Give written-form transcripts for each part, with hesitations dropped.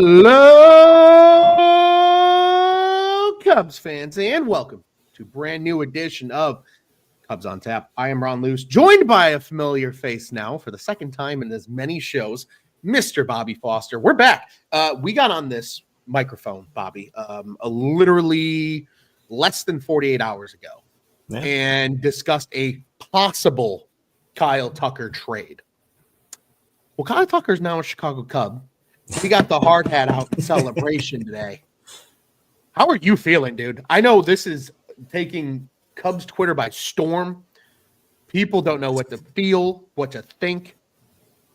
Hello, Cubs fans, and welcome to a brand new edition of Cubs on Tap. I am Ron Luce, joined by a familiar face now for the second time in as many shows, Mr. Bobby Foster. We're back. We got on this microphone, Bobby, literally less than 48 hours ago, and discussed a possible Kyle Tucker trade. Well, Kyle Tucker is now a Chicago Cub. We got the hard hat out in celebration today. How are you feeling, dude? I know this is taking Cubs Twitter by storm. People don't know what to feel, what to think.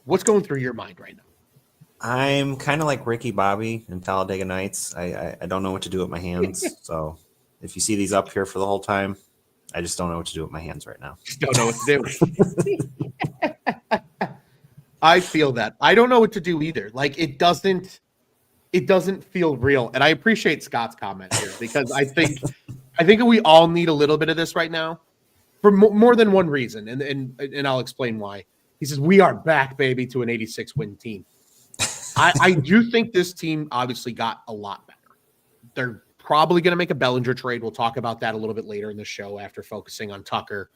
What's going through your mind right now? I'm kind of like Ricky Bobby in Talladega Nights. I don't know what to do with my hands. So if you see these up here for the whole time, I just don't know what to do with my hands right now. Just don't know what to do. I feel that. I don't know what to do either. Like it doesn't feel real. And I appreciate Scott's comment here because I think we all need a little bit of this right now for more than one reason. And I'll explain why. He says, we are back, baby, to an 86 win team. I do think this team obviously got a lot better. They're probably going to make a Bellinger trade. We'll talk about that a little bit later in the show after focusing on Tucker.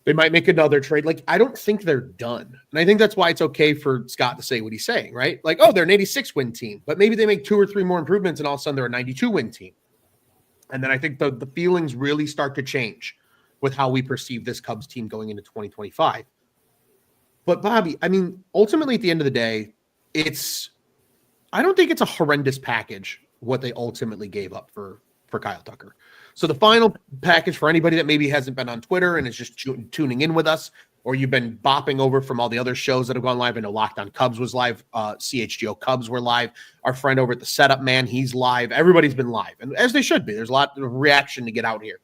They might make another trade. Like, I don't think they're done. And I think that's why it's okay for Scott to say what he's saying, right? Like, oh, they're an 86 win team, but maybe they make 2 or 3 more improvements and all of a sudden they're a 92 win team. And then I think the feelings really start to change with how we perceive this Cubs team going into 2025. But Bobby, I mean, ultimately at the end of the day, I don't think it's a horrendous package what they ultimately gave up for Kyle Tucker. So the final package for anybody that maybe hasn't been on Twitter and is just tuning in with us, or you've been bopping over from all the other shows that have gone live. I know Locked On Cubs was live. CHGO Cubs were live. Our friend over at the Setup Man, he's live. Everybody's been live, and as they should be. There's a lot of reaction to get out here.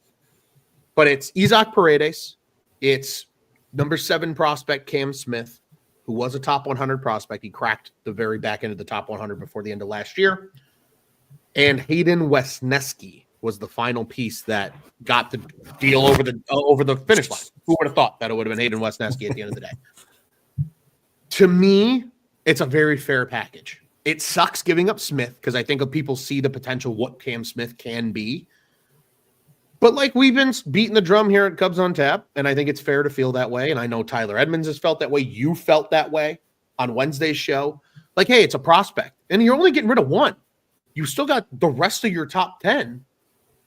But it's Isaac Paredes. It's number 7 prospect Cam Smith, who was a top 100 prospect. He cracked the very back end of the top 100 before the end of last year. And Hayden Wesneski was the final piece that got the deal over the finish line. Who would have thought that it would have been Hayden Wesneski at the end of the day? To me, it's a very fair package. It sucks giving up Smith because I think people see the potential what Cam Smith can be. But like we've been beating the drum here at Cubs on Tap, and I think it's fair to feel that way. And I know Tyler Edmonds has felt that way. You felt that way on Wednesday's show. Like, hey, it's a prospect, and you're only getting rid of one. You still got the rest of your top 10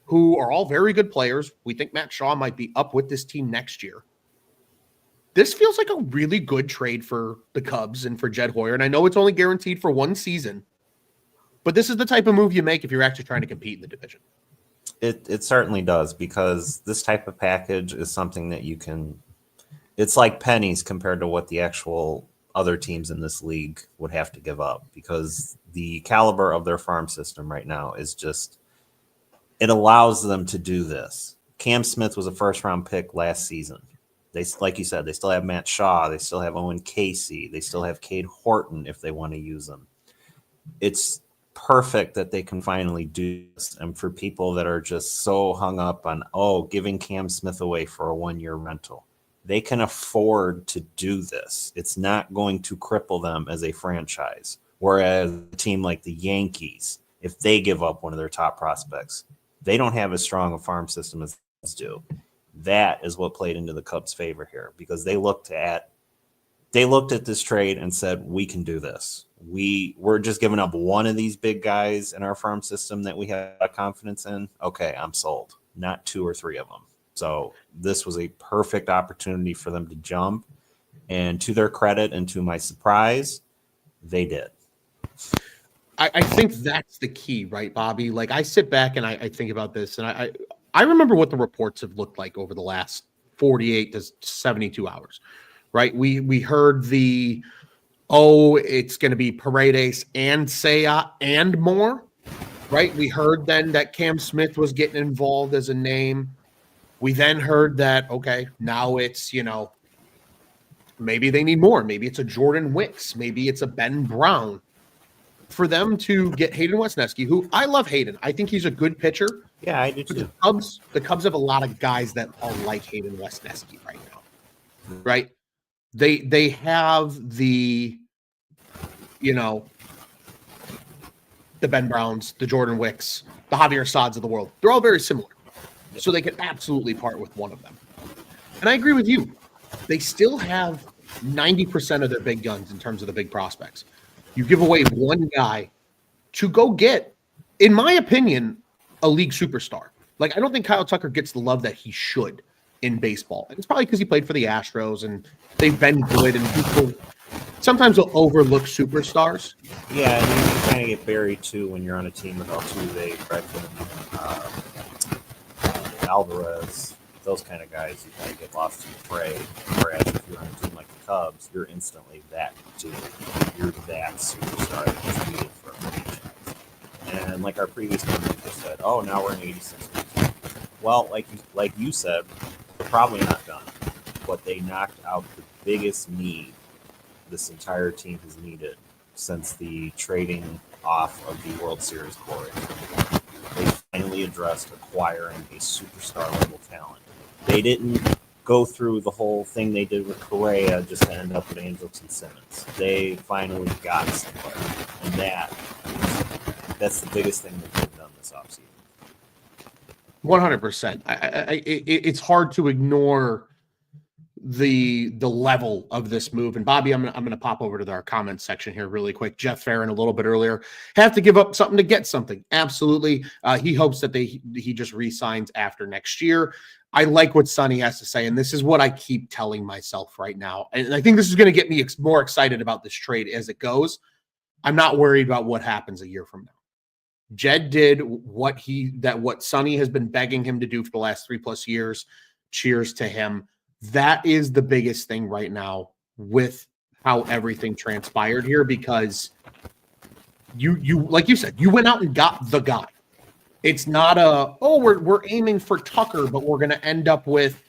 who are all very good players. We think Matt Shaw might be up with this team next year. This feels like a really good trade for the Cubs and for Jed Hoyer. And I know it's only guaranteed for one season, but this is the type of move you make if you're actually trying to compete in the division. It certainly does, because this type of package is something that you can – it's like pennies compared to what the actual other teams in this league would have to give up, because the caliber of their farm system right now is just – it allows them to do this. Cam Smith was a first-round pick last season. They, like you said, they still have Matt Shaw. They still have Owen Casey. They still have Cade Horton if they want to use them. It's perfect that they can finally do this. And for people that are just so hung up on, giving Cam Smith away for a 1-year rental, they can afford to do this. It's not going to cripple them as a franchise. Whereas a team like the Yankees, if they give up one of their top prospects, they don't have as strong a farm system as the Cubs do. That is what played into the Cubs' favor here, because they looked at this trade and said, we can do this. We're just giving up one of these big guys in our farm system that we have confidence in. Okay, I'm sold. Not 2 or 3 of them. So this was a perfect opportunity for them to jump. And to their credit and to my surprise, they did. I think that's the key, right, Bobby? Like, I sit back and I think about this, and I remember what the reports have looked like over the last 48 to 72 hours, right? We heard it's going to be Paredes and Seiya and more, right? We heard then that Cam Smith was getting involved as a name. We then heard that, okay, now it's, maybe they need more. Maybe it's a Jordan Wicks. Maybe it's a Ben Brown. For them to get Hayden Wesneski, who I love Hayden. I think he's a good pitcher. Yeah, I do too. The Cubs have a lot of guys that are like Hayden Wesneski right now, right? They have the, the Ben Browns, the Jordan Wicks, the Javier Sads of the world. They're all very similar. So they could absolutely part with one of them. And I agree with you. They still have 90% of their big guns in terms of the big prospects. You give away one guy to go get, in my opinion, a league superstar. Like, I don't think Kyle Tucker gets the love that he should in baseball. And it's probably because he played for the Astros and they've been good, and people sometimes will overlook superstars. Yeah, and you kind of get buried too when you're on a team with Altuve, Bregman, Alvarez, those kind of guys. You kind of get lost in the fray. Whereas if you're on a team like the Cubs, you're instantly that team. You're that superstar that's needed for a franchise. And like our previous commentator said, oh, now we're in 86 games. Well, like you said, they're probably not done. But they knocked out the biggest need this entire team has needed since the trading off of the World Series glory. They finally addressed acquiring a superstar level talent. They didn't go through the whole thing they did with Correa just to end up with Andrelton Simmons. They finally got somebody, and that's the biggest thing that they've done this offseason. 100%. It's hard to ignore the level of this move. And Bobby, I'm gonna pop over to our comments section here really quick. Jeff Farron a little bit earlier, have to give up something to get something. Absolutely. He hopes that he just re-signs after next year. I like what Sonny has to say, and this is what I keep telling myself right now. And I think this is going to get me more excited about this trade as it goes. I'm not worried about what happens a year from now. Jed did what Sonny has been begging him to do for the last 3+ years. Cheers to him. That is the biggest thing right now with how everything transpired here, because you like you said, you went out and got the guy. It's not we're aiming for Tucker, but we're going to end up with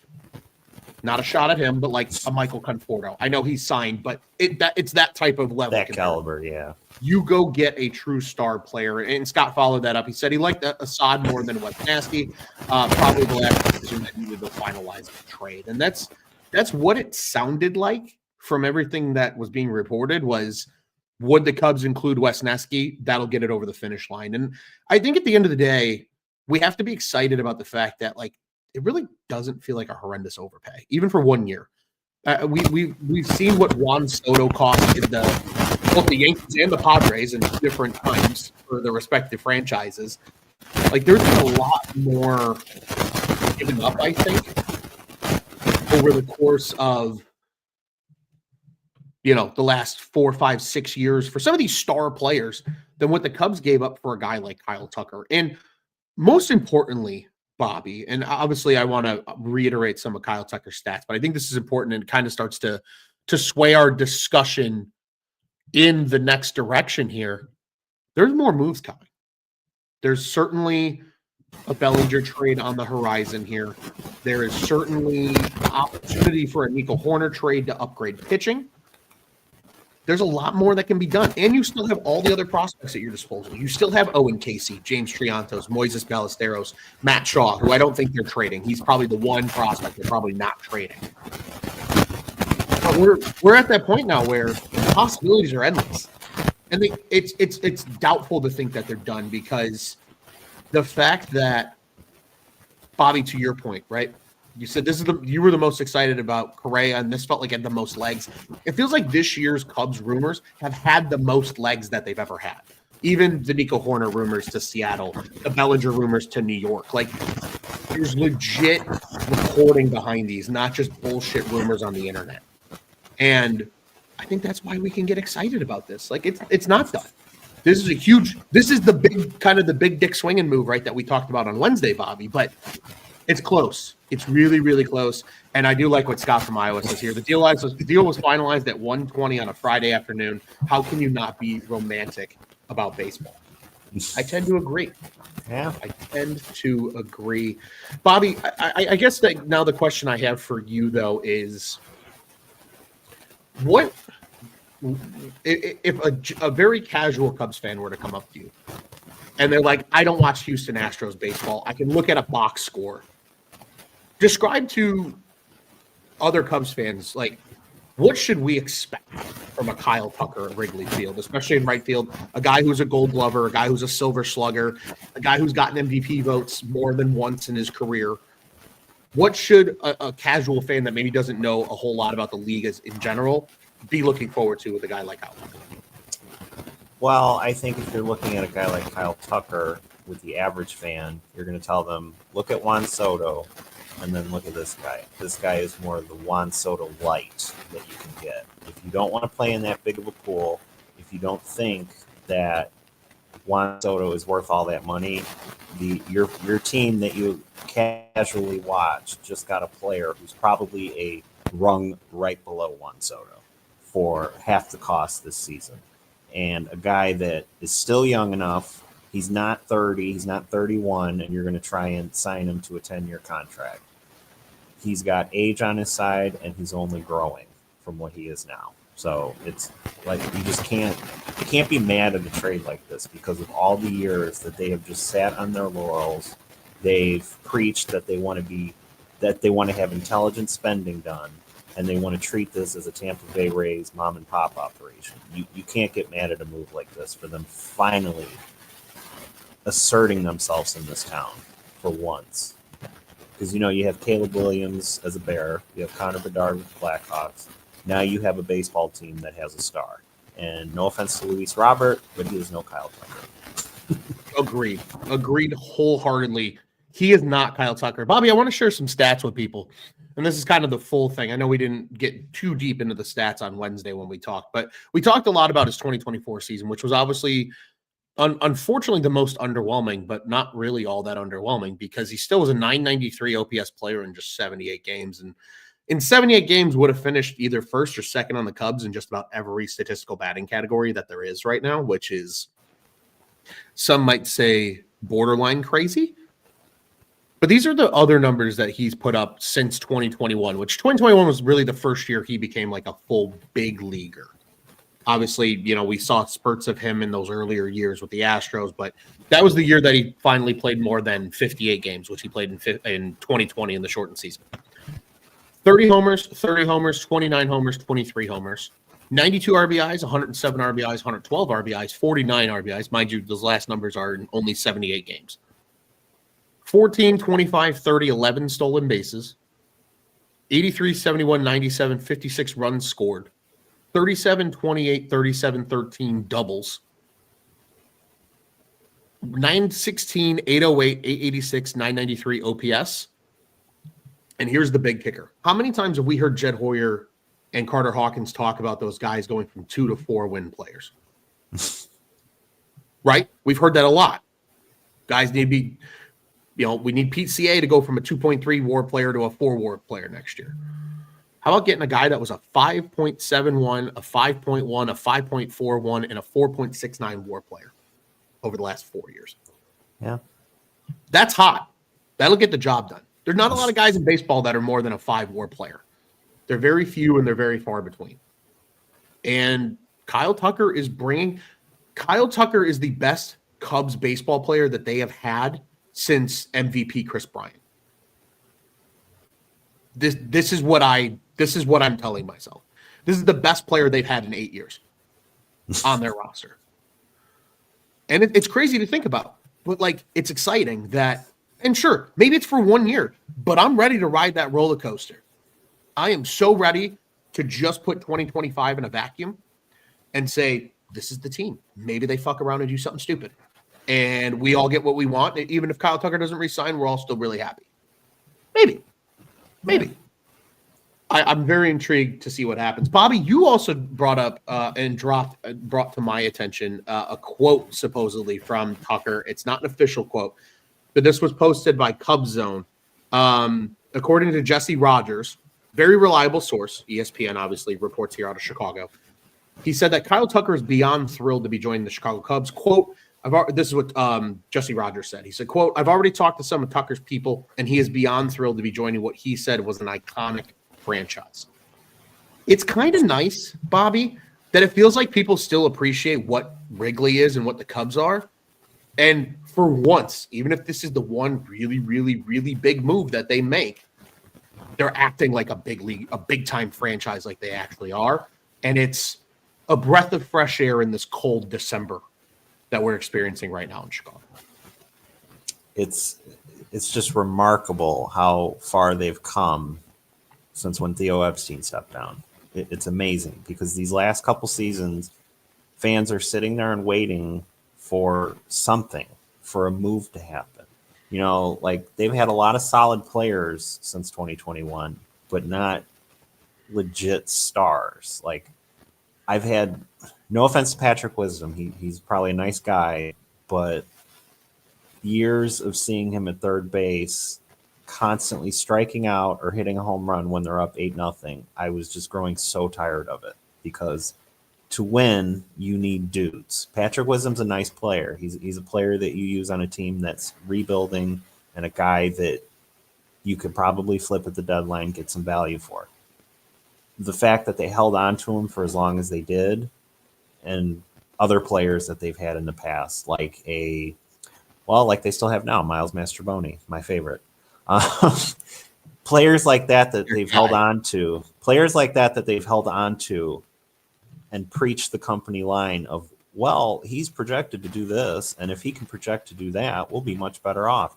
not a shot at him, but like a Michael Conforto. I know he's signed, but it's that type of level. That caliber, yeah. You go get a true star player. And Scott followed that up. He said he liked Assad more than Wesneski. Probably the last decision that needed to finalize the trade. And that's what it sounded like from everything that was being reported was, would the Cubs include Wesneski? That'll get it over the finish line. And I think at the end of the day, we have to be excited about the fact that, like, it really doesn't feel like a horrendous overpay, even for 1 year. We've seen what Juan Soto cost in both the Yankees and the Padres in different times for the respective franchises. Like, there's been a lot more given up, I think, over the course of the last 4, 5, 6 years for some of these star players than what the Cubs gave up for a guy like Kyle Tucker. And most importantly, Bobby, and obviously I want to reiterate some of Kyle Tucker's stats, but I think this is important and it kind of starts to sway our discussion in the next direction here. There's more moves coming. There's certainly a Bellinger trade on the horizon here. There is certainly opportunity for a Nico Horner trade to upgrade pitching. There's a lot more that can be done. And you still have all the other prospects at your disposal. You still have Owen Casey, James Triantos, Moises Ballesteros, Matt Shaw, who I don't think they're trading. He's probably the one prospect they're probably not trading. But we're at that point now where the possibilities are endless. And it's doubtful to think that they're done, because the fact that, Bobby, to your point, right? You said you were the most excited about Correa, and this felt like it had the most legs. It feels like this year's Cubs rumors have had the most legs that they've ever had. Even the Nico Horner rumors to Seattle, the Bellinger rumors to New York. Like, there's legit reporting behind these, not just bullshit rumors on the internet. And I think that's why we can get excited about this. Like, it's not done. This is the big dick swinging move, right, that we talked about on Wednesday, Bobby. But it's close. It's really, really close. And I do like what Scott from Iowa says here. The deal was finalized at 1:20 on a Friday afternoon. How can you not be romantic about baseball? I tend to agree. Yeah. I tend to agree. Bobby, I guess that now the question I have for you, though, is what if a very casual Cubs fan were to come up to you and they're like, I don't watch Houston Astros baseball. I can look at a box score. Describe to other Cubs fans, like, what should we expect? from a Kyle Tucker at Wrigley Field, especially in right field. A guy who's a Gold Glover, a guy who's a Silver Slugger, a guy who's gotten MVP votes more than once in his career. What should a casual fan that maybe doesn't know a whole lot about the league as in general be looking forward to with a guy like Kyle Tucker? Well, I think if you're looking at a guy like Kyle Tucker with the average fan, you're going to tell them, look at Juan Soto, and then look at this guy. This guy is more of the Juan Soto light that you can get. If you don't want to play in that big of a pool, if you don't think that Juan Soto is worth all that money, your team that you casually watch just got a player who's probably a rung right below Juan Soto for half the cost this season. And a guy that is still young enough, he's not 30, he's not 31, and you're going to try and sign him to a 10-year contract. He's got age on his side, and he's only growing from what he is now. So it's like you can't be mad at a trade like this because of all the years that they have just sat on their laurels. They've preached that they want to have intelligent spending done, and they want to treat this as a Tampa Bay Rays mom and pop operation. You can't get mad at a move like this for them finally asserting themselves in this town for once. Because, you have Caleb Williams as a Bear. You have Connor Bedard with the Blackhawks. Now you have a baseball team that has a star. And no offense to Luis Robert, but he is no Kyle Tucker. Agreed wholeheartedly. He is not Kyle Tucker. Bobby, I want to share some stats with people. And this is kind of the full thing. I know we didn't get too deep into the stats on Wednesday when we talked, but we talked a lot about his 2024 season, which was obviously, unfortunately, the most underwhelming, but not really all that underwhelming because he still was a 993 OPS player in just 78 games. And in 78 games would have finished either first or second on the Cubs in just about every statistical batting category that there is right now, which is, some might say, borderline crazy. But these are the other numbers that he's put up since 2021, which 2021 was really the first year he became like a full big leaguer. Obviously, we saw spurts of him in those earlier years with the Astros, but that was the year that he finally played more than 58 games, which he played in 2020 in the shortened season. 30 homers, 29 homers, 23 homers, 92 RBIs, 107 RBIs, 112 RBIs, 49 RBIs. Mind you, those last numbers are in only 78 games. 14, 25, 30, 11 stolen bases, 83, 71, 97, 56 runs scored, 37, 28, 37, 13 doubles, 916, 808, 886, 993 OPS. And here's the big kicker. How many times have we heard Jed Hoyer and Carter Hawkins talk about those guys going from 2 to 4 win players? Right? We've heard that a lot. Guys need to be, we need Pete CA to go from a 2.3 WAR player to a 4 WAR player next year. How about getting a guy that was a 5.71, a 5.1, a 5.41, and a 4.69 WAR player over the last 4 years? Yeah. That's hot. That'll get the job done. There's not a lot of guys in baseball that are more than a 5 WAR player. They're very few and they're very far between. And Kyle Tucker is the best Cubs baseball player that they have had since MVP Chris Bryant. This is what I'm telling myself. This is the best player they've had in 8 years on their roster. And it's crazy to think about, but it's exciting that, and sure, maybe it's for 1 year, but I'm ready to ride that roller coaster. I am so ready to just put 2025 in a vacuum and say, this is the team. Maybe they fuck around and do something stupid. And we all get what we want. Even if Kyle Tucker doesn't resign, we're all still really happy. Maybe. I'm very intrigued to see what happens. Bobby, you also brought up and brought to my attention a quote supposedly from Tucker. It's not an official quote, but this was posted by Cubs Zone. According to Jesse Rogers, very reliable source, ESPN obviously reports here out of Chicago. He said that Kyle Tucker is beyond thrilled to be joining the Chicago Cubs. Quote, this is what Jesse Rogers said. He said, quote, I've already talked to some of Tucker's people, and he is beyond thrilled to be joining what he said was an iconic franchise. It's kind of nice, Bobby, that it feels like people still appreciate what Wrigley is and what the Cubs are. And for once, even if this is the one really, really, really big move that they make, they're acting like a big league, a big time franchise like they actually are. And it's a breath of fresh air in this cold December that we're experiencing right now in Chicago. It's just remarkable how far they've come since when Theo Epstein stepped down. It's amazing because these last couple seasons, fans are sitting there and waiting for something, for a move to happen. You know, like they've had a lot of solid players since 2021, but not legit stars. Like I've had, no offense to Patrick Wisdom, he's probably a nice guy, but years of seeing him at third base, constantly striking out or hitting a home run when they're up 8-0, I was just growing so tired of it because to win, you need dudes. Patrick Wisdom's a nice player. He's a player that you use on a team that's rebuilding and a guy that you could probably flip at the deadline, get some value for. The fact that they held on to him for as long as they did, and other players that they've had in the past, like they still have now, Miles Mastrobuoni, my favorite. Players like that they've held on to, and preach the company line of, well, he's projected to do this, and if he can project to do that, we'll be much better off.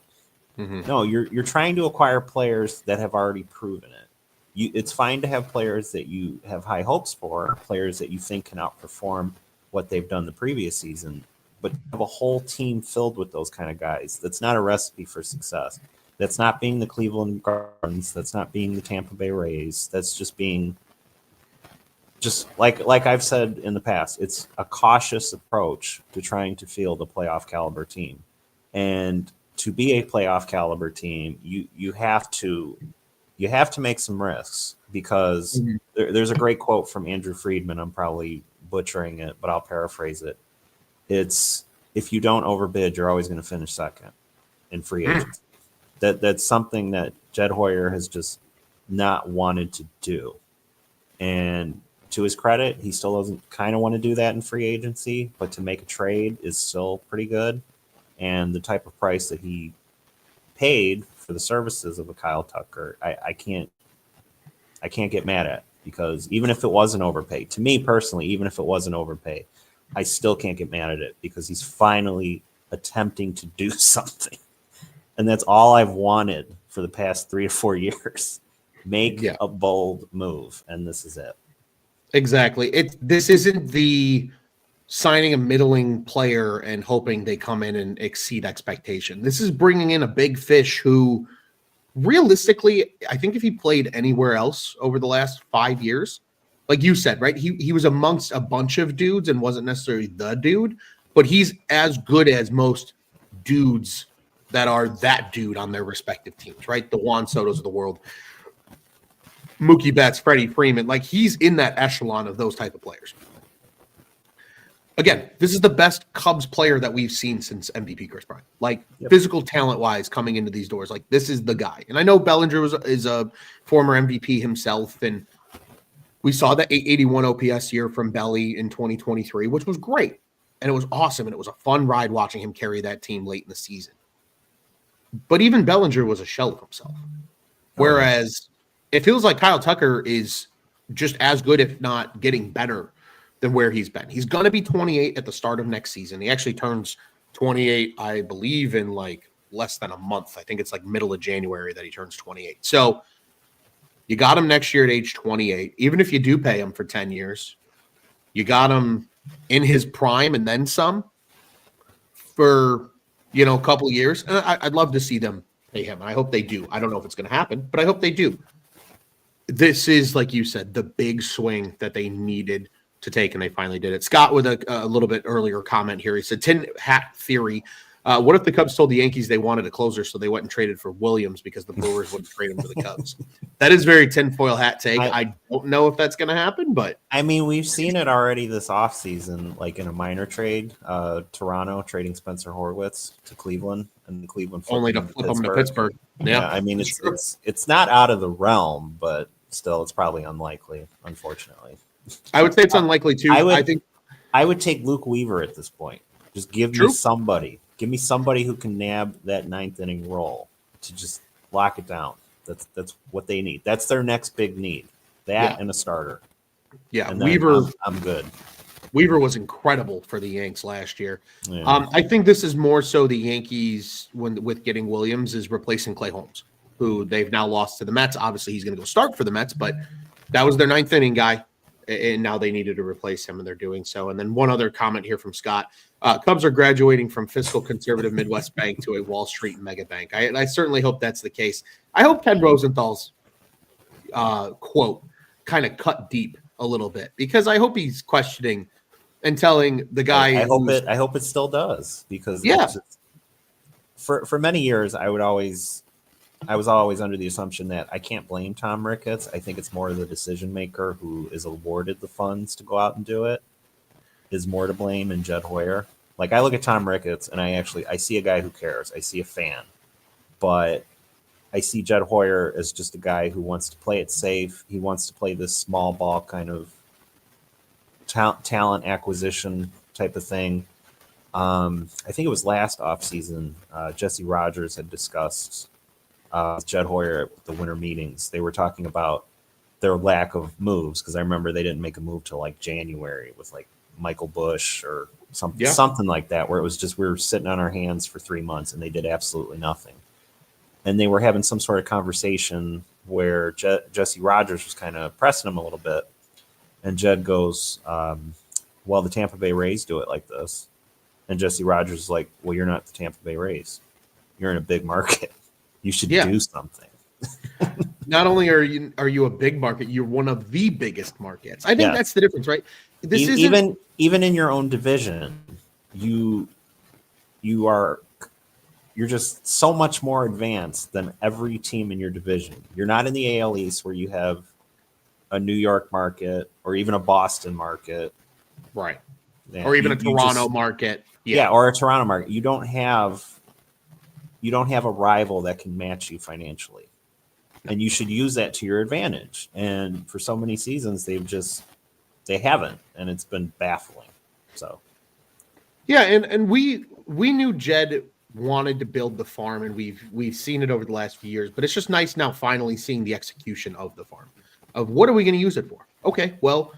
Mm-hmm. No, you're trying to acquire players that have already proven it. It's fine to have players that you have high hopes for, players that you think can outperform what they've done the previous season, but have a whole team filled with those kind of guys. That's not a recipe for success. That's not being the Cleveland Guardians. That's not being the Tampa Bay Rays. That's just being, just like I've said in the past, it's a cautious approach to trying to field a playoff caliber team. And to be a playoff caliber team, you have to make some risks because there's a great quote from Andrew Friedman. I'm probably butchering it, but I'll paraphrase it. It's, if you don't overbid, you're always going to finish second in free agency. That's something that Jed Hoyer has just not wanted to do. And to his credit, he still doesn't kind of want to do that in free agency, but to make a trade is still pretty good. And the type of price that he paid for the services of a Kyle Tucker, I can't get mad at, because even if it was an overpay, to me personally, even if it was an overpay, I still can't get mad at it because he's finally attempting to do something. And that's all I've wanted for the past 3 to 4 years. Make a bold move, and this is it. Exactly. This isn't the signing a middling player and hoping they come in and exceed expectation. This is bringing in a big fish who, realistically, I think if he played anywhere else over the last 5 years, like you said, right, he was amongst a bunch of dudes and wasn't necessarily the dude, but he's as good as most dudes that are that dude on their respective teams, right? The Juan Sotos of the world, Mookie Betts, Freddie Freeman, like he's in that echelon of those type of players. Again, this is the best Cubs player that we've seen since MVP Chris Bryant. Like physical talent-wise, coming into these doors, like this is the guy. And I know Bellinger is a former MVP himself, and we saw that 881 OPS year from Belly in 2023, which was great, and it was awesome, and it was a fun ride watching him carry that team late in the season. But even Bellinger was a shell of himself, whereas it feels like Kyle Tucker is just as good, if not getting better than where he's been. He's going to be 28 at the start of next season. He actually turns 28, I believe, in like less than a month. I think it's like middle of January that he turns 28. So you got him next year at age 28. Even if you do pay him for 10 years, you got him in his prime and then some for, a couple of years. And I'd love to see them pay him. I hope they do. I don't know if it's going to happen, but I hope they do. This is, like you said, the big swing that they needed to take, and they finally did it. Scott with a little bit earlier comment here. He said, tin hat theory. What if the Cubs told the Yankees they wanted a closer, so they went and traded for Williams because the Brewers wouldn't trade him to the Cubs? That is very tinfoil hat take. I don't know if that's going to happen, but I mean, we've seen it already this offseason, like in a minor trade, Toronto trading Spencer Horwitz to Cleveland, and Cleveland only to flip him to Pittsburgh. Yeah, I mean, it's not out of the realm, but still, it's probably unlikely, unfortunately. I would say it's unlikely too. I would take Luke Weaver at this point. Just give me somebody. Give me somebody who can nab that ninth inning role to just lock it down. That's what they need. That's their next big need. And a starter. Yeah, and Weaver. I'm good. Weaver was incredible for the Yanks last year. Yeah. I think this is more so the Yankees with getting Williams is replacing Clay Holmes, who they've now lost to the Mets. Obviously, he's going to go start for the Mets, but that was their ninth inning guy, and now they needed to replace him, and they're doing so. And then one other comment here from Scott. Cubs are graduating from fiscal conservative Midwest bank to a Wall Street mega bank. I certainly hope that's the case. I hope Ken Rosenthal's quote kind of cut deep a little bit, because I hope he's questioning and telling the guy. I hope it still does, because for many years I was always under the assumption that I can't blame Tom Ricketts. I think it's more the decision maker who is awarded the funds to go out and do it is more to blame, and Jed Hoyer. Like, I look at Tom Ricketts and I see a guy who cares. I see a fan, but I see Jed Hoyer as just a guy who wants to play it safe. He wants to play this small ball kind of talent acquisition type of thing. I think it was last offseason, Jesse Rogers had discussed with Jed Hoyer at the winter meetings. They were talking about their lack of moves, because I remember they didn't make a move till like January with like Michael Bush or something like that, where it was just we were sitting on our hands for 3 months and they did absolutely nothing. And they were having some sort of conversation where Jesse Rogers was kind of pressing him a little bit. And Jed goes, well, the Tampa Bay Rays do it like this. And Jesse Rogers is like, well, you're not the Tampa Bay Rays. You're in a big market. You should do something. Not only are you a big market, you're one of the biggest markets. I think that's the difference, right? This even in your own division, you're just so much more advanced than every team in your division. You're not in the AL East where you have a New York market or even a Boston market, right? Yeah, or even a Toronto market, or a Toronto market. You don't have a rival that can match you financially, and you should use that to your advantage. And for so many seasons, they haven't, and it's been baffling. So, yeah, and we knew Jed wanted to build the farm, and we've seen it over the last few years. But it's just nice now finally seeing the execution of the farm. Of what are we going to use it for? Okay, well,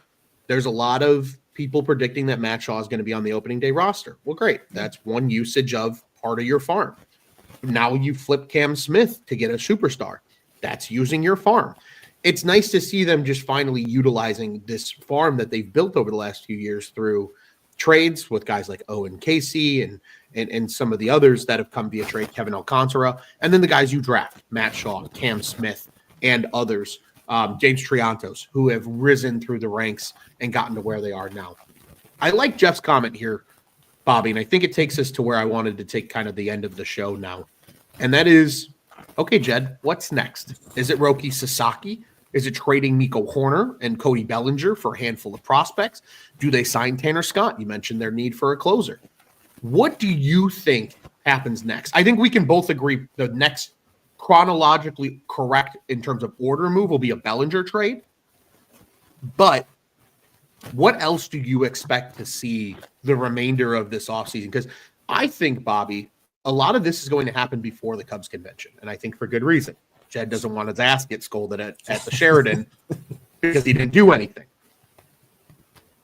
there's a lot of people predicting that Matt Shaw is going to be on the opening day roster. Well, great. That's one usage of part of your farm. Now you flip Cam Smith to get a superstar. That's using your farm. It's nice to see them just finally utilizing this farm that they've built over the last few years through trades with guys like Owen Casey and some of the others that have come via trade, Kevin Alcantara, and then the guys you draft, Matt Shaw, Cam Smith, and others. James Triantos, who have risen through the ranks and gotten to where they are now. I like Jeff's comment here, Bobby, and I think it takes us to where I wanted to take kind of the end of the show now. And that is, okay, Jed, what's next? Is it Roki Sasaki? Is it trading Nico Horner and Cody Bellinger for a handful of prospects? Do they sign Tanner Scott? You mentioned their need for a closer. What do you think happens next? I think we can both agree the next chronologically correct in terms of order move will be a Bellinger trade. But what else do you expect to see the remainder of this offseason? Because I think, Bobby, a lot of this is going to happen before the Cubs convention, and I think for good reason. Jed doesn't want his ass get scolded at the Sheridan because he didn't do anything.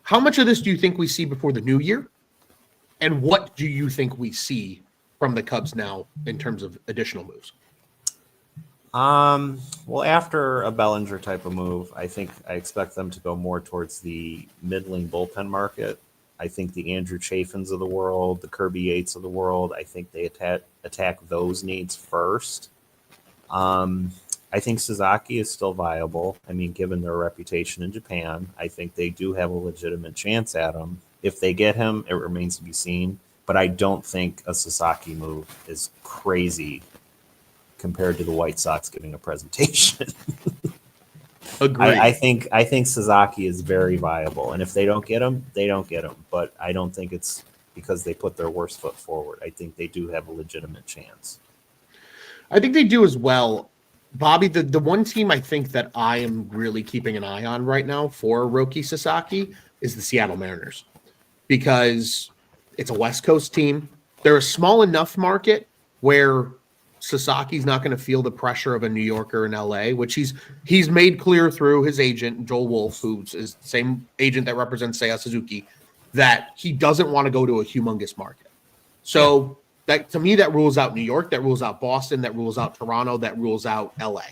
How much of this do you think we see before the new year? And what do you think we see from the Cubs now in terms of additional moves? Well, after a Bellinger type of move, I expect them to go more towards the middling bullpen market. I think the Andrew Chafins of the world, the Kirby Yates of the world, I think they attack those needs first. I think Sasaki is still viable. I mean, given their reputation in Japan, I think they do have a legitimate chance at him. If they get him, it remains to be seen. But I don't think a Sasaki move is crazy compared to the White Sox giving a presentation. Agreed. I think Sasaki is very viable, and if they don't get him, they don't get him. But I don't think it's because they put their worst foot forward. I think they do have a legitimate chance. I think they do as well. Bobby, the one team I think that I am really keeping an eye on right now for Roki Sasaki is the Seattle Mariners, because it's a West Coast team. They're a small enough market where Sasaki's not going to feel the pressure of a New Yorker in LA, which he's made clear through his agent, Joel Wolf, who's the same agent that represents Seiya Suzuki, that he doesn't want to go to a humongous market. So that to me, that rules out New York, that rules out Boston, that rules out Toronto, that rules out LA.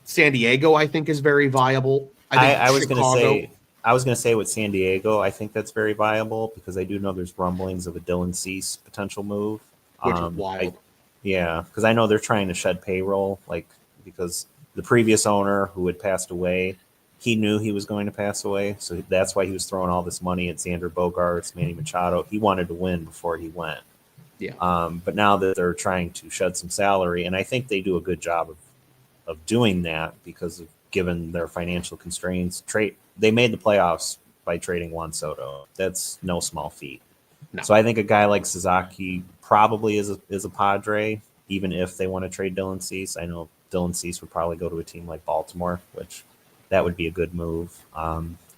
San Diego, I think, is very viable. I think I was going to Chicago, say, I was going to say with San Diego, I think that's very viable because I do know there's rumblings of a Dylan Cease potential move. which is wild. Yeah, because I know they're trying to shed payroll, like because the previous owner who had passed away, he knew he was going to pass away, so that's why he was throwing all this money at Xander Bogaerts, Manny Machado. He wanted to win before he went. Yeah. But now that they're trying to shed some salary, and I think they do a good job of doing that because of given their financial constraints. They made the playoffs by trading Juan Soto. That's no small feat. No. So I think a guy like Suzuki probably is a Padre, even if they want to trade Dylan Cease. I know Dylan Cease would probably go to a team like Baltimore, which that would be a good move.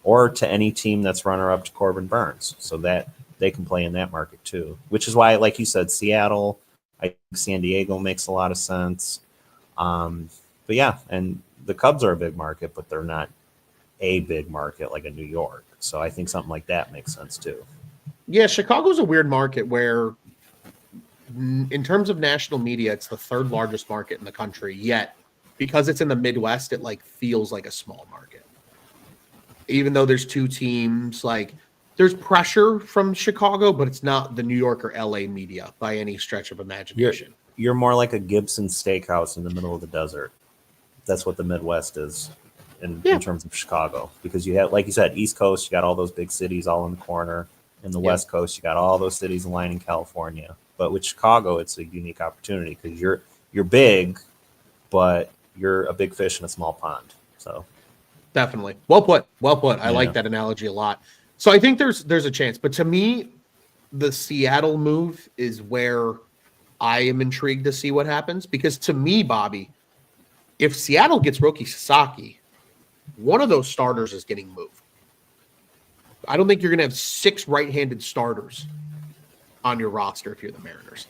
Or to any team that's runner-up to Corbin Burns, so that they can play in that market too. Which is why, like you said, Seattle, I think San Diego makes a lot of sense. But yeah, and the Cubs are a big market, but they're not a big market like a New York. So I think something like that makes sense too. Yeah, Chicago's a weird market where, in terms of national media, it's the third largest market in the country. Yet, because it's in the Midwest, it like feels like a small market. Even though there's two teams, like there's pressure from Chicago, but it's not the New York or LA media by any stretch of imagination. You're more like a Gibson Steakhouse in the middle of the desert. That's what the Midwest is in terms of Chicago, because you have, like you said, East Coast, you got all those big cities all in the corner. In the West Coast, you got all those cities lining California. But with Chicago, it's a unique opportunity because you're big, but you're a big fish in a small pond. So definitely. Well put. Well put. I like that analogy a lot. So I think there's a chance. But to me, the Seattle move is where I am intrigued to see what happens. Because to me, Bobby, if Seattle gets Roki Sasaki, one of those starters is getting moved. I don't think you're going to have 6 right-handed starters on your roster if you're the Mariners.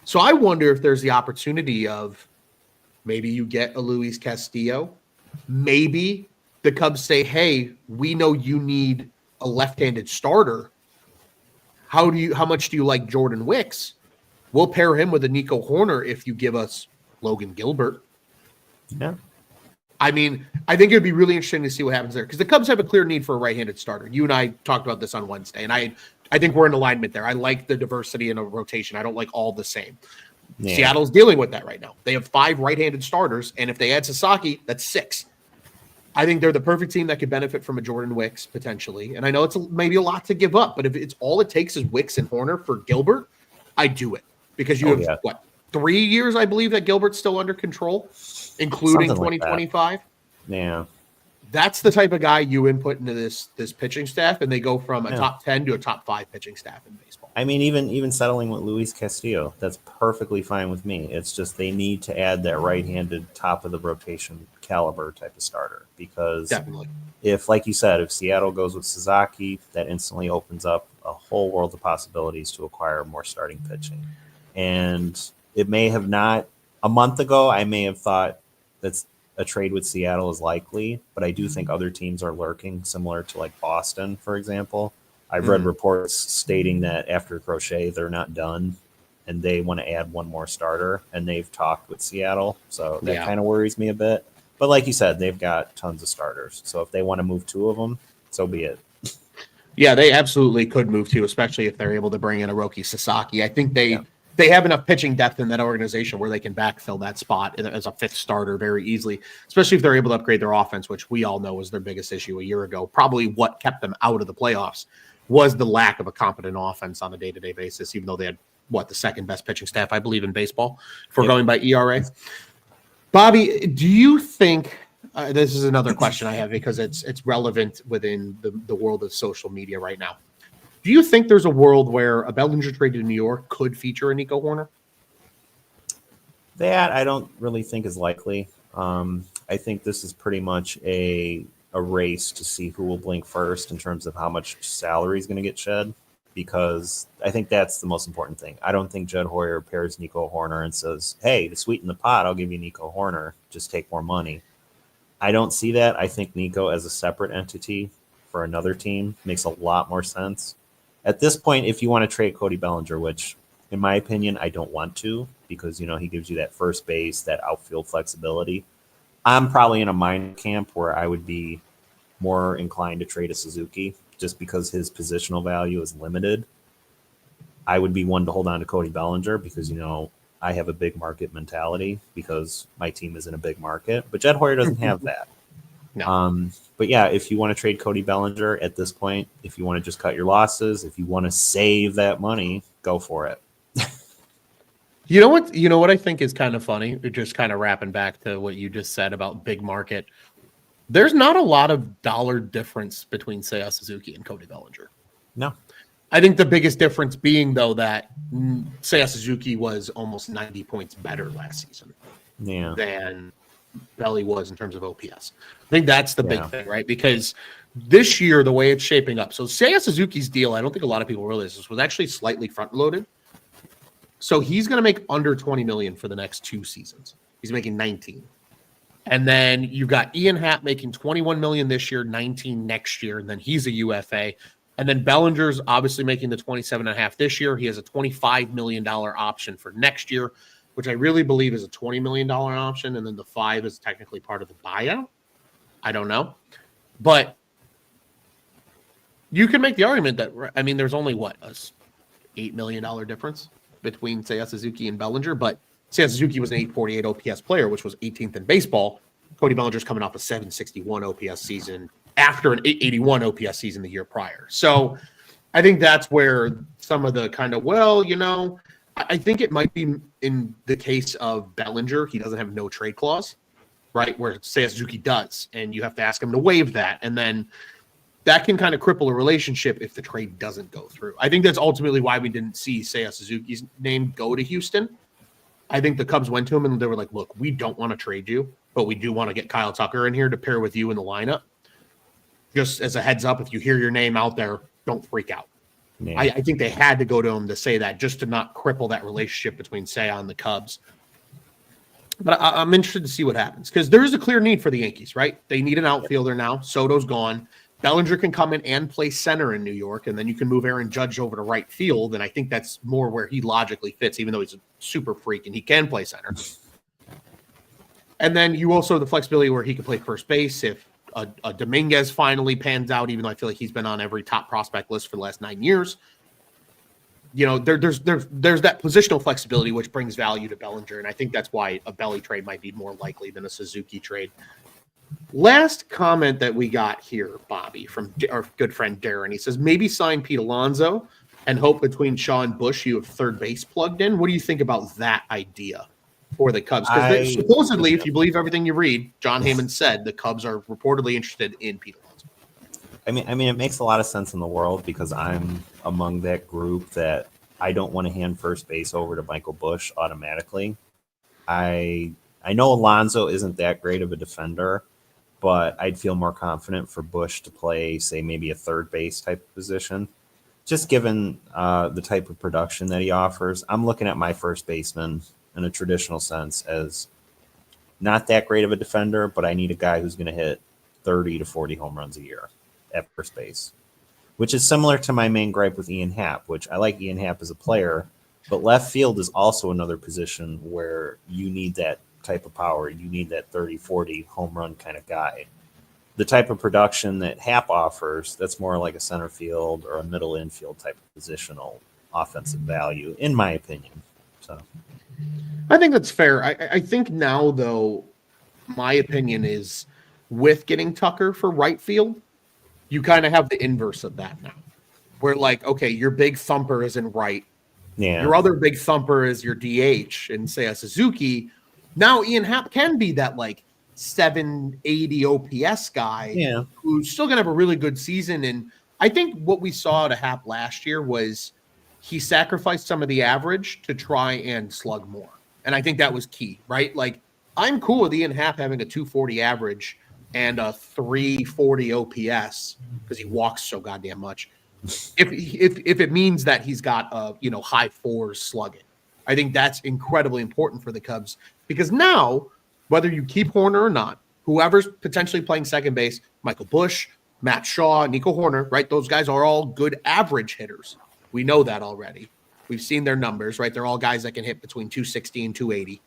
So I wonder if there's the opportunity of maybe you get a Luis Castillo. Maybe the Cubs say, hey, we know you need a left-handed starter. How much do you like Jordan Wicks? We'll pair him with a Nico Horner if you give us Logan Gilbert. Yeah. I mean, I think it would be really interesting to see what happens there because the Cubs have a clear need for a right-handed starter. You and I talked about this on Wednesday, and I think we're in alignment there. I like the diversity in a rotation. I don't like all the same. Yeah. Seattle's dealing with that right now. They have 5 right-handed starters, and if they add Sasaki, that's 6. I think they're the perfect team that could benefit from a Jordan Wicks potentially. And I know it's maybe a lot to give up, but if it's all it takes is Wicks and Horner for Gilbert, I do it because you have 3 years, I believe, that Gilbert's still under control, including 2025. Yeah. That's the type of guy you input into this pitching staff, and they go from a top 10 to a top 5 pitching staff in baseball. I mean, even settling with Luis Castillo, that's perfectly fine with me. It's just they need to add that right-handed top of the rotation caliber type of starter because if, like you said, if Seattle goes with Suzuki, that instantly opens up a whole world of possibilities to acquire more starting pitching. And it may have not a month ago, I may have thought that's a trade with Seattle is likely, but I do think other teams are lurking, similar to like Boston, for example. I've read reports stating that after Crochet, they're not done and they want to add one more starter, and they've talked with Seattle. So that kind of worries me a bit. But like you said, they've got tons of starters. So if they want to move 2 of them, so be it. Yeah, they absolutely could move 2, especially if they're able to bring in a Roki Sasaki. I think they have enough pitching depth in that organization where they can backfill that spot as a 5th starter very easily, especially if they're able to upgrade their offense, which we all know was their biggest issue a year ago. Probably what kept them out of the playoffs was the lack of a competent offense on a day-to-day basis, even though they had, the second best pitching staff, I believe, in baseball, if we're going by ERA. Bobby, do you think this is another question I have because it's relevant within the world of social media right now. Do you think there's a world where a Bellinger trade to New York could feature a Nico Horner? That I don't really think is likely. I think this is pretty much a race to see who will blink first in terms of how much salary is going to get shed, because I think that's the most important thing. I don't think Jed Hoyer pairs Nico Horner and says, hey, to sweeten the pot, I'll give you Nico Horner, just take more money. I don't see that. I think Nico as a separate entity for another team makes a lot more sense. At this point, if you want to trade Cody Bellinger, which in my opinion, I don't want to, because he gives you that first base, that outfield flexibility. I'm probably in a minor camp where I would be more inclined to trade a Suzuki just because his positional value is limited. I would be one to hold on to Cody Bellinger because, I have a big market mentality because my team is in a big market, but Jed Hoyer doesn't have that. No. But yeah, if you want to trade Cody Bellinger at this point, if you want to just cut your losses, if you want to save that money, go for it. You know what? You know what I think is kind of funny? Just kind of wrapping back to what you just said about big market. There's not a lot of dollar difference between Seiya Suzuki and Cody Bellinger. No. I think the biggest difference being, though, that Seiya Suzuki was almost 90 points better last season than Belly was in terms of OPS. I think that's the big thing, right? Because this year, the way it's shaping up, so Seiya Suzuki's deal, I don't think a lot of people realize this, was actually slightly front-loaded. So he's going to make under $20 million for the next 2 seasons. He's making 19. And then you've got Ian Happ making $21 million this year, 19 next year, and then he's a UFA. And then Bellinger's obviously making the 27.5 this year. He has a $25 million option for next year, which I really believe is a $20 million option. And then the 5 is technically part of the buyout. I don't know. But you can make the argument that, there's only a $8 million difference between Seiya Suzuki and Bellinger, but Seiya Suzuki was an 848 OPS player, which was 18th in baseball. Cody Bellinger's coming off a 761 OPS season after an 881 OPS season the year prior. So I think that's where some of the kind of, I think it might be in the case of Bellinger, he doesn't have no trade clause, right? Where Seiya Suzuki does, and you have to ask him to waive that. And then that can kind of cripple a relationship if the trade doesn't go through. I think that's ultimately why we didn't see Seiya Suzuki's name go to Houston. I think the Cubs went to him and they were like, look, we don't want to trade you, but we do want to get Kyle Tucker in here to pair with you in the lineup. Just as a heads up, if you hear your name out there, don't freak out. Yeah. I think they had to go to him to say that just to not cripple that relationship between Seiya and the Cubs. But I'm interested to see what happens because there is a clear need for the Yankees, right? They need an outfielder now. Soto's gone. Bellinger can come in and play center in New York, and then you can move Aaron Judge over to right field, and I think that's more where he logically fits, even though he's a super freak and he can play center. And then you also have the flexibility where he can play first base if a Dominguez finally pans out, even though I feel like he's been on every top prospect list for the last 9 years. There's that positional flexibility, which brings value to Bellinger, and I think that's why a Belly trade might be more likely than a Suzuki trade. Last comment that we got here, Bobby, from our good friend Darren. He says, maybe sign Pete Alonso and hope between Shaw and Bush you have third base plugged in. What do you think about that idea for the Cubs? Because supposedly, if you believe everything you read, John Heyman said the Cubs are reportedly interested in Pete Alonso. I mean, it makes a lot of sense in the world because I'm among that group that I don't want to hand first base over to Michael Bush automatically. I know Alonso isn't that great of a defender, but I'd feel more confident for Bush to play, say, maybe a third base type of position. Just given the type of production that he offers, I'm looking at my first baseman in a traditional sense as not that great of a defender, but I need a guy who's going to hit 30 to 40 home runs a year at first base, which is similar to my main gripe with Ian Happ, which I like Ian Happ as a player, but left field is also another position where you need that type of power. You need that 30, 40 home run kind of guy. The type of production that Happ offers, that's more like a center field or a middle infield type of positional offensive value, in my opinion. So I think that's fair. I think now, though, my opinion is with getting Tucker for right field, you kind of have the inverse of that now. Where, okay, your big thumper is in right. Yeah. Your other big thumper is your DH and say a Suzuki. Now Ian Happ can be that 780 OPS guy who's still going to have a really good season. And I think what we saw out of Happ last year was he sacrificed some of the average to try and slug more. And I think that was key, right? I'm cool with Ian Happ having a 240 average and a 340 OPS because he walks so goddamn much. If it means that he's got a high fours slugging, I think that's incredibly important for the Cubs because now, whether you keep Horner or not, whoever's potentially playing second base, Michael Bush, Matt Shaw, Nico Horner, right? Those guys are all good average hitters. We know that already. We've seen their numbers, right? They're all guys that can hit between 260 and 280.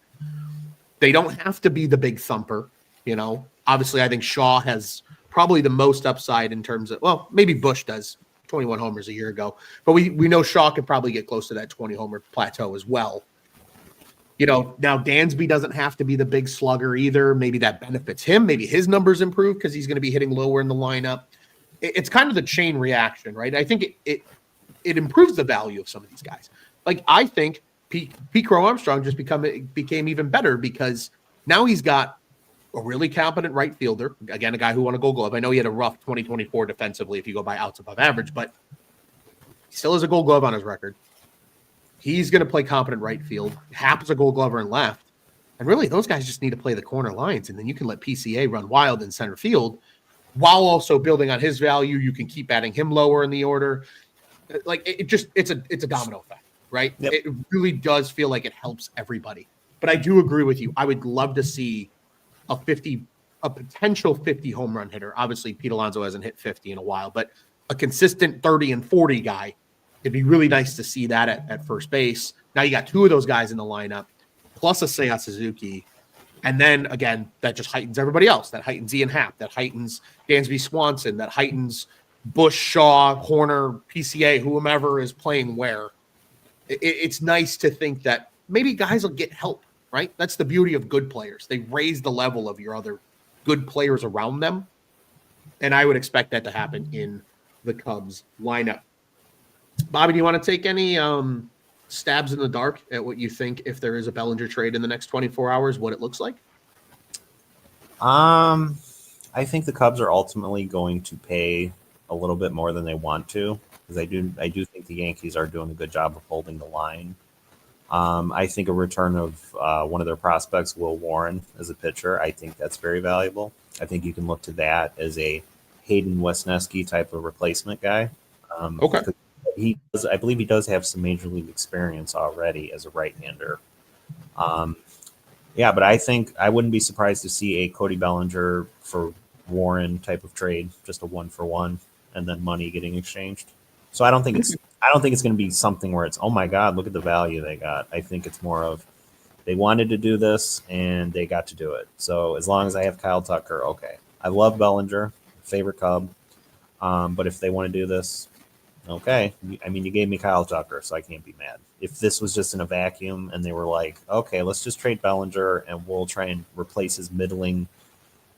They don't have to be the big thumper, you know. Obviously, I think Shaw has probably the most upside in terms of, well, maybe Bush does 21 homers a year ago, but we know Shaw could probably get close to that 20 homer plateau as well. You know, now Dansby doesn't have to be the big slugger either. Maybe that benefits him. Maybe his numbers improve because he's going to be hitting lower in the lineup. It's kind of the chain reaction, right? I think it improves the value of some of these guys. Like, I think Pete Crow Armstrong just became even better because now he's got a really competent right fielder. Again, a guy who won a Gold Glove. I know he had a rough 2024 defensively if you go by outs above average, but he still has a Gold Glove on his record. He's going to play competent right field. Happ's a Gold Glover in left. And really, those guys just need to play the corner lines, and then you can let PCA run wild in center field while also building on his value. You can keep adding him lower in the order. Like, it's a domino effect, right? Yep. It really does feel like it helps everybody. But I do agree with you. I would love to see a potential 50 home run hitter. Obviously, Pete Alonso hasn't hit 50 in a while, but a consistent 30 and 40 guy. It'd be really nice to see that at first base. Now you got two of those guys in the lineup, plus a Seiya Suzuki. And then, again, that just heightens everybody else. That heightens Ian Happ. That heightens Dansby Swanson. That heightens Bush, Shaw, Horner, PCA, whomever is playing where. It's nice to think that maybe guys will get help, right? That's the beauty of good players. They raise the level of your other good players around them. And I would expect that to happen in the Cubs lineup. Bobby, do you want to take any stabs in the dark at what you think, if there is a Bellinger trade in the next 24 hours, what it looks like? I think the Cubs are ultimately going to pay a little bit more than they want to, because I do think the Yankees are doing a good job of holding the line. I think a return of one of their prospects, Will Warren, as a pitcher, I think that's very valuable. I think you can look to that as a Hayden Wesneski type of replacement guy. Okay. I believe he does have some major league experience already as a right-hander. Yeah, but I think I wouldn't be surprised to see a Cody Bellinger for Warren type of trade, just a 1-for-1, and then money getting exchanged. So I don't think it's going to be something where it's, oh my God, look at the value they got. I think it's more of they wanted to do this and they got to do it. So as long as I have Kyle Tucker, okay. I love Bellinger, favorite Cub, but if they want to do this, okay. I mean, you gave me Kyle Tucker, so I can't be mad. If this was just in a vacuum and they were like, okay, let's just trade Bellinger and we'll try and replace his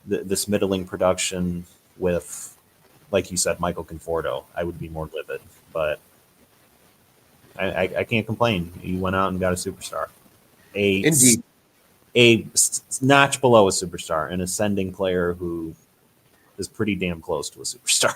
this middling production with, like you said, Michael Conforto, I would be more livid. But I can't complain. You went out and got a superstar. Indeed. A notch below a superstar, an ascending player who is pretty damn close to a superstar.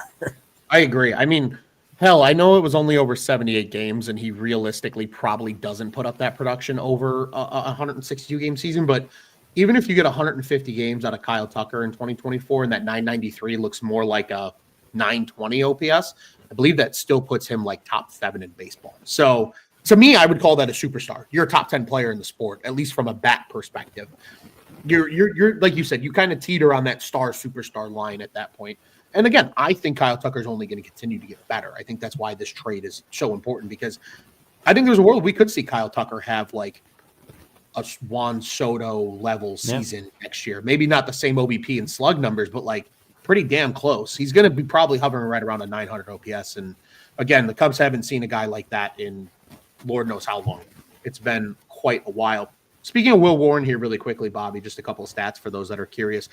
I agree. I mean, hell, I know it was only over 78 games, and he realistically probably doesn't put up that production over a 162-game season. But even if you get 150 games out of Kyle Tucker in 2024 and that 993 looks more like a 920 OPS, I believe that still puts him like top 7 in baseball. So to me, I would call that a superstar. You're a top 10 player in the sport, at least from a bat perspective. You're like you said, you kind of teeter on that superstar line at that point. And again, I think Kyle Tucker is only going to continue to get better. I think that's why this trade is so important, because I think there's a world we could see Kyle Tucker have like a Juan Soto level season next year. Maybe not the same OBP and slug numbers, but like pretty damn close. He's going to be probably hovering right around a 900 OPS. And again, the Cubs haven't seen a guy like that in Lord knows how long. It's been quite a while. Speaking of Will Warren here really quickly, Bobby, just a couple of stats for those that are curious.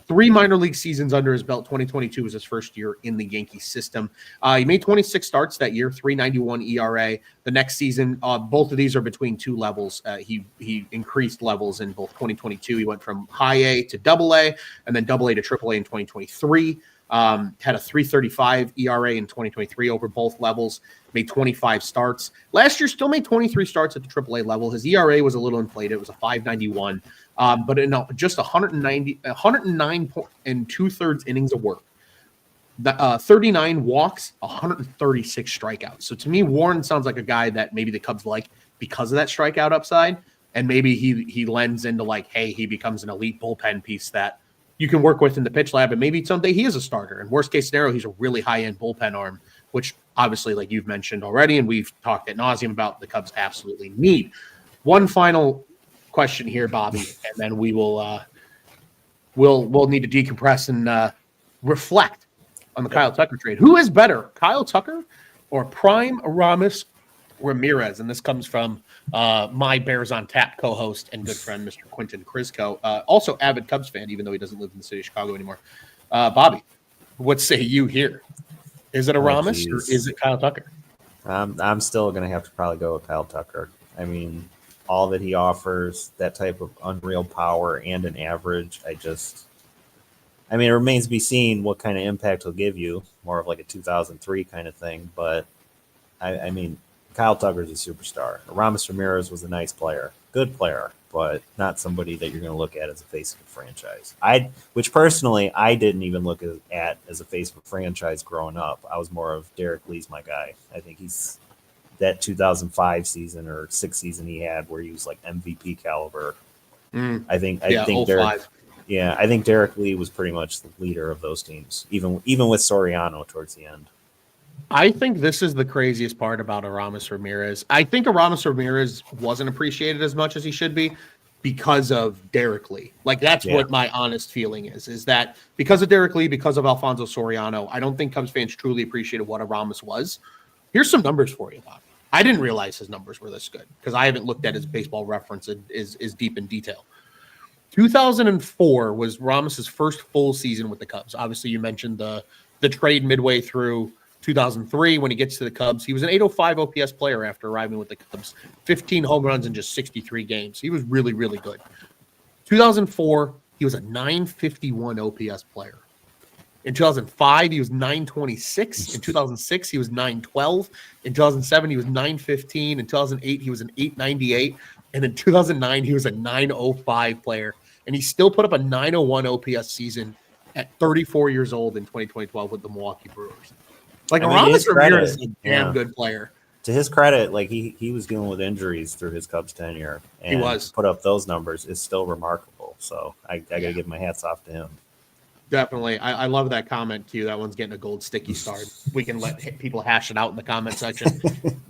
3 minor league seasons under his belt. 2022 was his first year in the Yankee system. He made 26 starts that year, 3.91 ERA. The next season, both of these are between 2 levels. He increased levels in both 2022. He went from high A to double A, and then double A to triple A in 2023. Had a 3.35 ERA in 2023 over both levels, made 25 starts. Last year, still made 23 starts at the AAA level. His ERA was a little inflated. It was a 5.91, but in just 109 and 2/3 innings of work. 39 walks, 136 strikeouts. So to me, Warren sounds like a guy that maybe the Cubs like because of that strikeout upside, and maybe he lends into like, hey, he becomes an elite bullpen piece that you can work with in the pitch lab, and maybe someday he is a starter. And worst case scenario, he's a really high-end bullpen arm, which obviously, like you've mentioned already, and we've talked ad nauseum about, the Cubs absolutely need. One final question here, Bobby, and then we will we'll need to decompress and reflect on the Kyle Tucker trade. Who is better, Kyle Tucker or Prime Aramis Ramirez? And this comes from my Bears on Tap co-host and good friend, Mr. Quentin Crisco, also avid Cubs fan, even though he doesn't live in the city of Chicago anymore. Bobby, what say you here? Is it Aramis or is it Kyle Tucker? I'm still going to have to probably go with Kyle Tucker. I mean, all that he offers, that type of unreal power and an average, it remains to be seen what kind of impact he'll give you, more of like a 2003 kind of thing. But I mean, Kyle Tucker's a superstar. Aramis Ramirez was a nice player, good player, but not somebody that you're going to look at as a face of a franchise. Which personally, I didn't even look at as a face of a franchise growing up. I was more of Derek Lee's my guy. I think he's that 2005 season or 6 season he had where he was like MVP caliber. I think Derek Lee was pretty much the leader of those teams, even with Soriano towards the end. I think this is the craziest part about Aramis Ramirez. I think Aramis Ramirez wasn't appreciated as much as he should be because of Derek Lee. Like, that's what my honest feeling is that because of Derek Lee, because of Alfonso Soriano, I don't think Cubs fans truly appreciated what Aramis was. Here's some numbers for you, Bob. I didn't realize his numbers were this good because I haven't looked at his baseball reference is deep in detail. 2004 was Ramos's first full season with the Cubs. Obviously, you mentioned the trade midway through 2003 when he gets to the Cubs. He was an 805 OPS player after arriving with the Cubs. 15 home runs in just 63 games. He was really, really good. 2004, he was a 951 OPS player. In 2005, he was 926. In 2006, he was 912. In 2007, he was 915. In 2008, he was an 898. And in 2009, he was a 905 player. And he still put up a 901 OPS season at 34 years old in 2012 with the Milwaukee Brewers. Like, Aramis Ramirez is a damn good player. To his credit, like he was dealing with injuries through his Cubs tenure. And he was. To put up those numbers is still remarkable. So I got to give my hats off to him. Definitely. I love that comment, Q. That one's getting a gold sticky star. We can let people hash it out in the comment section.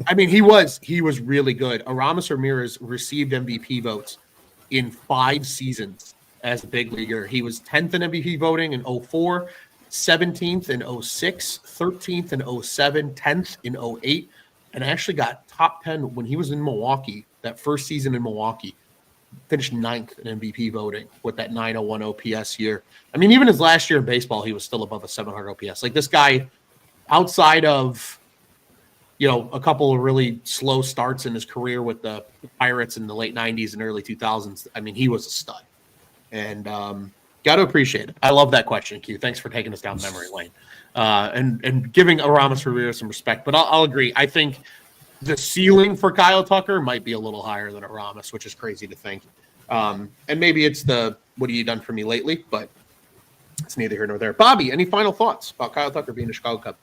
I mean, he was really good. Aramis Ramirez received MVP votes in 5 seasons as a big leaguer. He was 10th in MVP voting in 04, 17th in 06, 13th in 07, 10th in 08, and actually got top 10 when he was in Milwaukee, that first season in Milwaukee. Finished 9th in MVP voting with that 901 OPS year. I mean, even his last year in baseball, he was still above a 700 OPS. Like, this guy, outside of, a couple of really slow starts in his career with the Pirates in the late 90s and early 2000s, I mean, he was a stud. And got to appreciate it. I love that question, Q. Thanks for taking us down memory lane and giving Aramis Ramirez some respect. But I'll agree. I think the ceiling for Kyle Tucker might be a little higher than Aramis, which is crazy to think. And maybe it's the what have you done for me lately, but it's neither here nor there. Bobby, any final thoughts about Kyle Tucker being a Chicago Cub?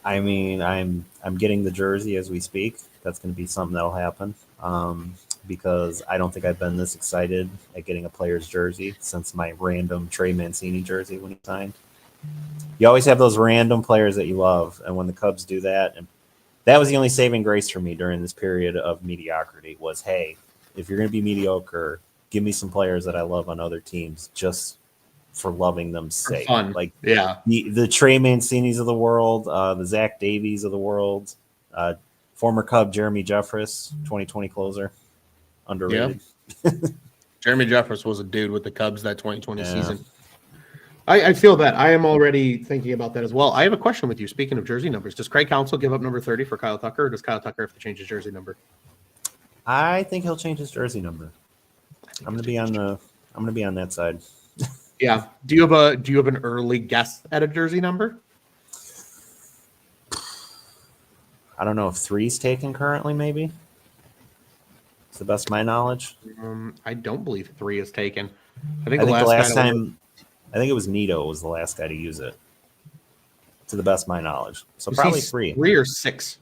I mean, I'm getting the jersey as we speak. That's going to be something that'll happen because I don't think I've been this excited at getting a player's jersey since my random Trey Mancini jersey when he signed. You always have those random players that you love, and when the Cubs do that, and that was the only saving grace for me during this period of mediocrity was, hey, if you're going to be mediocre, give me some players that I love on other teams just for loving them's sake. Fun. Like the Trey Mancinis of the world, the Zach Davies of the world, former Cub Jeremy Jeffress, 2020 closer, underrated. Yeah. Jeremy Jeffress was a dude with the Cubs that 2020 season. I feel that. I am already thinking about that as well. I have a question with you. Speaking of jersey numbers, does Craig Counsell give up number 30 for Kyle Tucker, or does Kyle Tucker have to change his jersey number? I think he'll change his jersey number. I'm gonna be on that side. Yeah. Do you have an early guess at a jersey number? I don't know if 3's taken currently. Maybe. To the best of my knowledge. I don't believe 3 is taken. I think the last time. I think it was Nito was the last guy to use it, to the best of my knowledge. So probably 3. 3 or 6.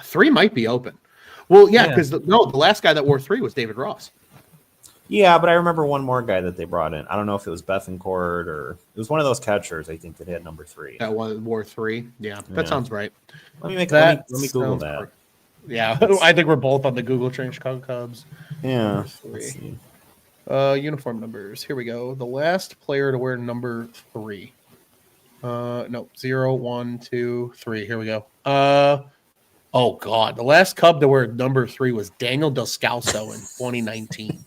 3 might be open. Well, yeah, because the last guy that wore 3 was David Ross. Yeah, but I remember one more guy that they brought in. I don't know if it was Bethencourt or it was one of those catchers. I think that had number 3. That was War 3. Yeah, that Yeah. sounds right. Let me Google that. Correct. Yeah, Let's- I think we're both on the Google train. Chicago Cubs. Yeah. Number Let's 3. see. Uniform numbers. Here we go. The last player to wear number 3. No, 0, 1, 2, 3. Here we go. Oh God, the last Cub to wear number 3 was Daniel Descalso in 2019.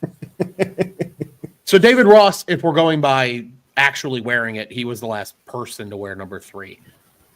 So David Ross, if we're going by actually wearing it, he was the last person to wear number 3.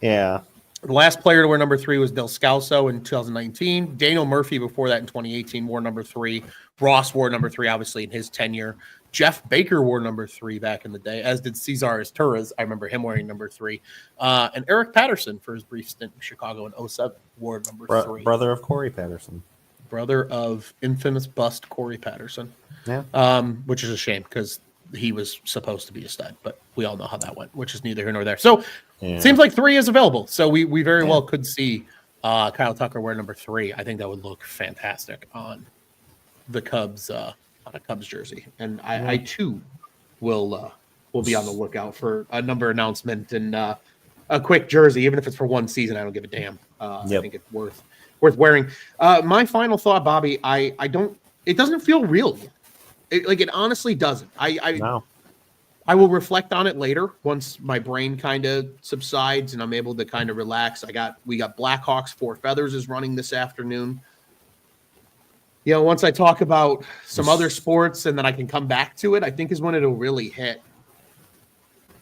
Yeah. The last player to wear number 3 was Descalso in 2019. Daniel Murphy before that in 2018 wore number 3. Ross wore number 3, obviously, in his tenure. Jeff Baker wore number 3 back in the day, as did Cesar Torres. I remember him wearing number 3. And Eric Patterson, for his brief stint in Chicago in 2007, wore number 3. Brother of Corey Patterson. Brother of infamous bust Corey Patterson. Yeah. Which is a shame because he was supposed to be a stud, but we all know how that went, which is neither here nor there. So seems like 3 is available. So we very well could see Kyle Tucker wear number 3. I think that would look fantastic on the Cubs, on a Cubs jersey. And I too will be on the lookout for a number announcement and a quick jersey, even if it's for one season. I don't give a damn. I think it's worth wearing. My final thought, Bobby, it doesn't feel real yet. It honestly doesn't. I will reflect on it later once my brain kind of subsides and I'm able to kind of relax. We got Blackhawks 4 Feathers is running this afternoon. Once I talk about some other sports and then I can come back to it, I think is when it'll really hit.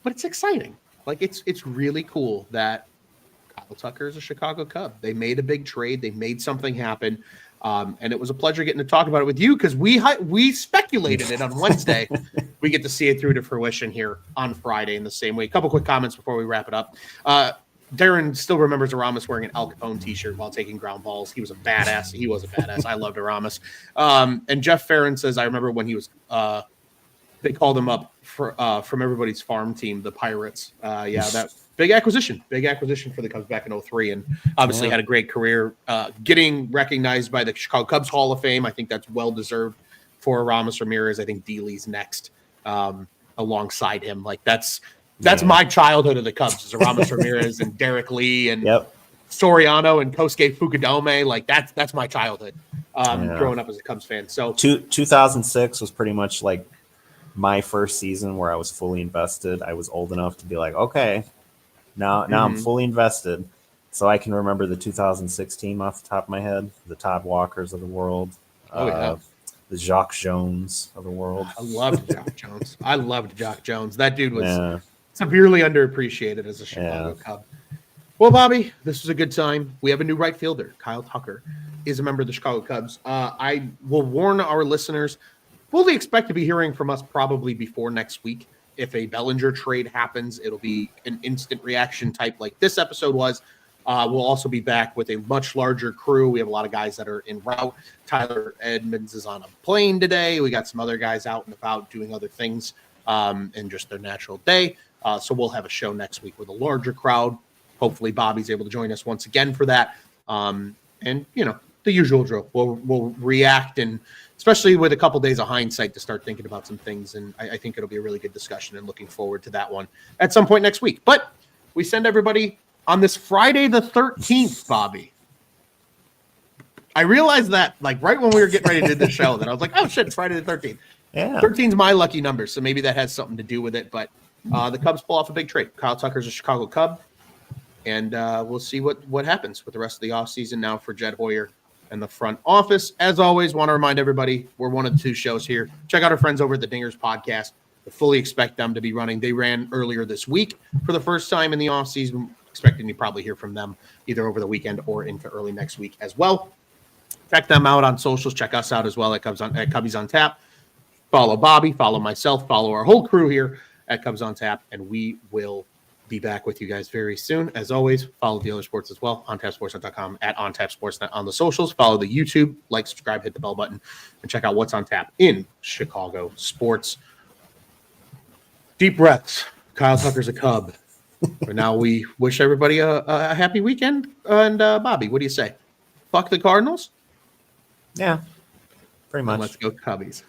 But it's exciting. Like it's really cool that Kyle Tucker is a Chicago Cub. They made a big trade. They made something happen. And it was a pleasure getting to talk about it with you because we speculated it on Wednesday. We get to see it through to fruition here on Friday in the same way. A couple quick comments before we wrap it up. Darren still remembers Aramis wearing an Al Capone t-shirt while taking ground balls. He was a badass. He was a badass. I loved Aramis. And Jeff Farron says, I remember when he was they called him up from everybody's farm team, the Pirates. That big acquisition for the Cubs back in 2003, and obviously had a great career. Getting recognized by the Chicago Cubs Hall of Fame, I think that's well deserved for Aramis Ramirez. I think Dealey's next alongside him. Like that's my childhood of the Cubs is Aramis Ramirez and Derek Lee and Soriano and Kosuke Fukudome. Like that's my childhood growing up as a Cubs fan. So 2006 was pretty much like my first season where I was fully invested. I was old enough to be like, okay, now I'm fully invested. So I can remember the 2006 team off the top of my head, the Todd Walkers of the world, the Jacques Jones of the world. I loved Jacques Jones. That dude was severely underappreciated as a Chicago Cub. Well, Bobby, this was a good time. We have a new right fielder. Kyle Tucker is a member of the Chicago Cubs. I will warn our listeners, fully expect to be hearing from us probably before next week. If a Bellinger trade happens, it'll be an instant reaction type like this episode was. We'll also be back with a much larger crew. We have a lot of guys that are en route. Tyler Edmonds is on a plane today. We got some other guys out and about doing other things in just their natural day. So we'll have a show next week with a larger crowd. Hopefully Bobby's able to join us once again for that. And, the usual drill. We'll react, and especially with a couple days of hindsight to start thinking about some things. And I think it'll be a really good discussion and looking forward to that one at some point next week. But we send everybody on this Friday the 13th, Bobby. I realized that like right when we were getting ready to do the show that I was like, oh shit, it's Friday the 13th. Yeah. 13 is my lucky number. So maybe that has something to do with it. But the Cubs pull off a big trade. Kyle Tucker's a Chicago Cub. And we'll see what happens with the rest of the offseason now for Jed Hoyer and the front office. As always, want to remind everybody, we're one of the 2 shows here. Check out our friends over at the Dingers podcast. I fully expect them to be running. They ran earlier this week for the first time in the offseason. Expecting to probably hear from them either over the weekend or into early next week as well. Check them out on socials. Check us out as well at Cubbies on Tap. Follow Bobby, follow myself, follow our whole crew here at Cubs on Tap, and we will be back with you guys very soon. As always, follow Dealer Sports as well, ontapsportsnet.com, at ontapsportsnet on the socials. Follow the YouTube, like, subscribe, hit the bell button, and check out what's on tap in Chicago sports. Deep breaths. Kyle Tucker's a Cub. For now, we wish everybody a happy weekend. And Bobby, what do you say? Fuck the Cardinals? Yeah. Pretty And much. let's go Cubbies.